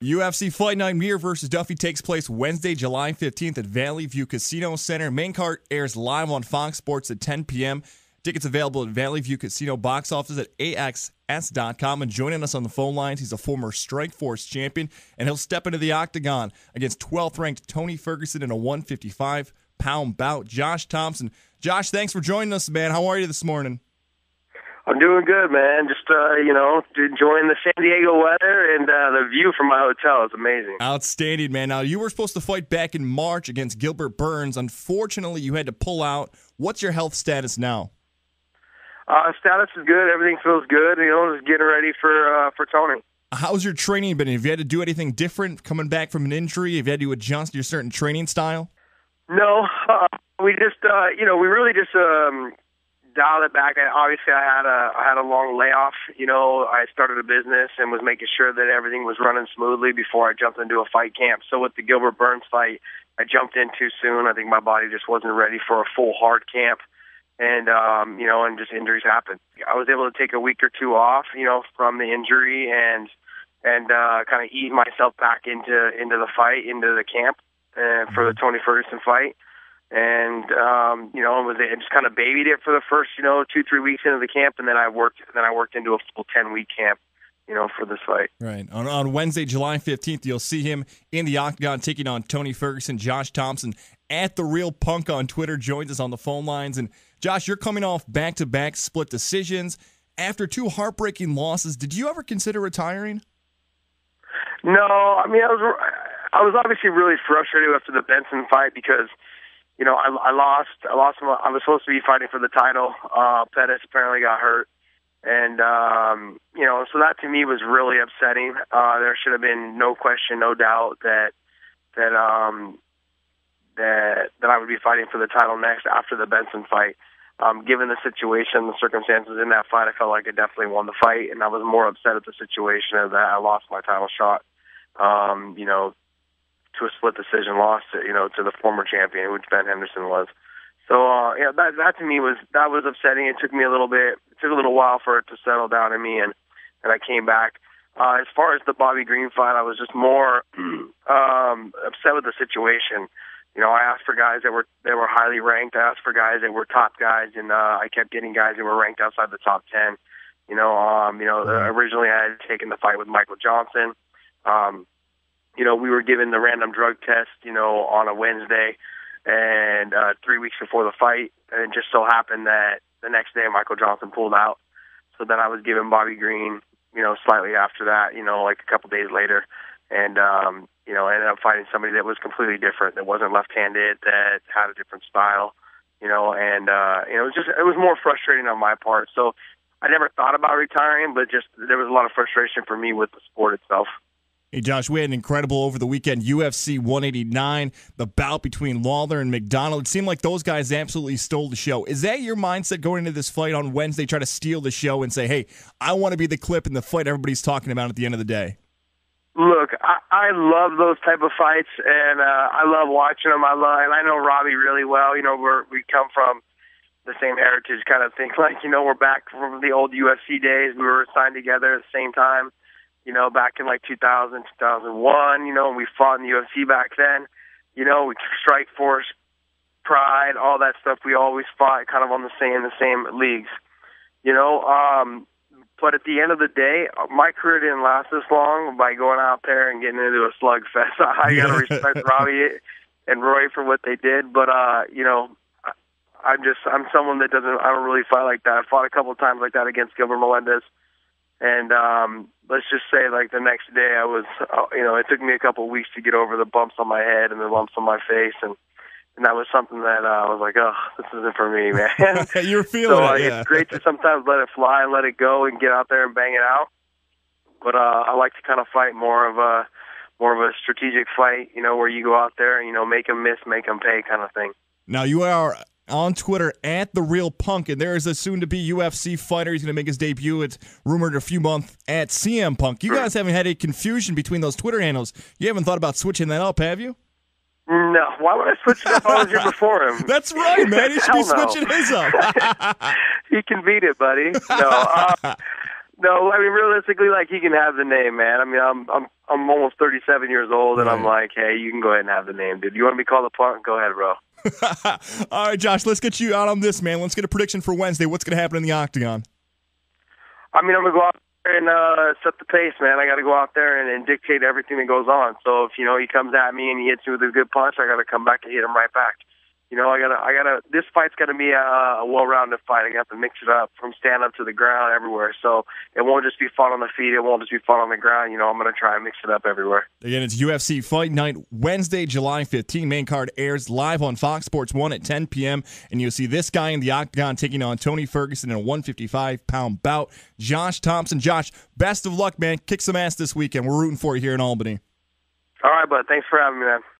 UFC Fight Night Mir versus Duffy takes place Wednesday, July 15th at Valley View Casino Center. Main card airs live on Fox Sports at 10 p.m. Tickets available at Valley View Casino box office at axs.com. And joining us on the phone lines, he's a former Strikeforce champion, and he'll step into the octagon against 12th-ranked Tony Ferguson in a 155-pound bout. Josh Thomson. Josh, thanks for joining us, man. How are you this morning? I'm doing good, man. Just, enjoying the San Diego weather, and the view from my hotel is amazing. Outstanding, man. Now, you were supposed to fight back in March against Gilbert Burns. Unfortunately, you had to pull out. What's your health status now? Status is good. Everything feels good. Just getting ready for Tony. How's your training been? Have you had to do anything different coming back from an injury? Have you had to adjust your certain training style? No. We just, we really just dialed it back. Obviously, I had a long layoff. I started a business and was making sure that everything was running smoothly before I jumped into a fight camp. So with the Gilbert Burns fight, I jumped in too soon. I think my body just wasn't ready for a full hard camp. And, and just injuries happen. I was able to take a week or two off, from the injury and kind of ease myself back into the fight, into the camp for the Tony Ferguson fight. And, I just kind of babied it for the first, 2-3 weeks into the camp. And then I worked into a full 10-week camp, for this fight. Right. On Wednesday, July 15th, you'll see him in the octagon taking on Tony Ferguson. Josh Thomson at The Real Punk on Twitter joins us on the phone lines. And Josh, you're coming off back-to-back split decisions. After two heartbreaking losses, did you ever consider retiring? No, I mean, I was obviously really frustrated after the Benson fight because, I lost. I was supposed to be fighting for the title. Pettis apparently got hurt. And, so that to me was really upsetting. There should have been no question, no doubt that I would be fighting for the title next after the Benson fight. Given the situation, the circumstances in that fight, I felt like I definitely won the fight, and I was more upset at the situation of that I lost my title shot, to a split decision loss, to the former champion, which Ben Henderson was. So, that to me was upsetting. It took me a little while for it to settle down in me, and I came back. As far as the Bobby Green fight, I was just more upset with the situation. I asked for guys that were highly ranked. I asked for guys that were top guys, and I kept getting guys that were ranked outside the top 10. Originally I had taken the fight with Michael Johnson. We were given the random drug test, on a Wednesday, and 3 weeks before the fight, and it just so happened that the next day Michael Johnson pulled out. So then I was given Bobby Green, slightly after that, like a couple days later, and ended up fighting somebody that was completely different, that wasn't left-handed, that had a different style, it was more frustrating on my part. So I never thought about retiring, but just there was a lot of frustration for me with the sport itself. Hey, Josh, we had an incredible over the weekend UFC 189, the bout between Lawler and McDonald. It seemed like those guys absolutely stole the show. Is that your mindset going into this fight on Wednesday, try to steal the show and say, hey, I want to be the clip in the fight everybody's talking about at the end of the day? Look, I love those type of fights, and I love watching them. And I know Robbie really well. We come from the same heritage kind of thing. Like, we're back from the old UFC days. We were signed together at the same time, back in like 2000, 2001, we fought in the UFC back then. We Strikeforce, Pride, all that stuff. We always fought kind of on the same leagues, But at the end of the day, my career didn't last this long by going out there and getting into a slugfest. I got to respect Robbie and Roy for what they did, but I'm someone that I don't really fight like that. I fought a couple of times like that against Gilbert Melendez, and let's just say like the next day I was, it took me a couple of weeks to get over the bumps on my head and the lumps on my face, and that was something that I was like, oh, this isn't for me, man. You were feeling it, yeah. It's great to sometimes let it fly and let it go and get out there and bang it out. But I like to kind of fight more of a strategic fight, where you go out there and, make them miss, make them pay kind of thing. Now, you are on Twitter at The Real Punk, and there is a soon-to-be UFC fighter. He's going to make his debut. It's rumored a few months at CM Punk. You guys haven't had a confusion between those Twitter handles. You haven't thought about switching that up, have you? No. Why would I switch it up? I was here before him. That's right, man. He should be switching his up. He can beat it, buddy. No, I mean realistically, like he can have the name, man. I mean, I'm almost 37 years old, and I'm like, hey, you can go ahead and have the name, dude. You want to be called a punk? Go ahead, bro. All right, Josh, let's get you out on this, man. Let's get a prediction for Wednesday. What's going to happen in the octagon? I mean, I'm gonna go out there and set the pace, man. I got to go out there and dictate everything that goes on. So if he comes at me and he hits me with a good punch, I got to come back and hit him right back. I gotta. This fight's got to be a well-rounded fight. I got to mix it up from stand up to the ground everywhere. So it won't just be fought on the feet. It won't just be fought on the ground. I'm gonna try and mix it up everywhere. Again, it's UFC Fight Night, Wednesday, July 15. Main card airs live on Fox Sports 1 at 10 p.m. And you'll see this guy in the octagon taking on Tony Ferguson in a 155-pound bout. Josh Thomson. Josh, best of luck, man. Kick some ass this weekend. We're rooting for you here in Albany. All right, bud. Thanks for having me, man.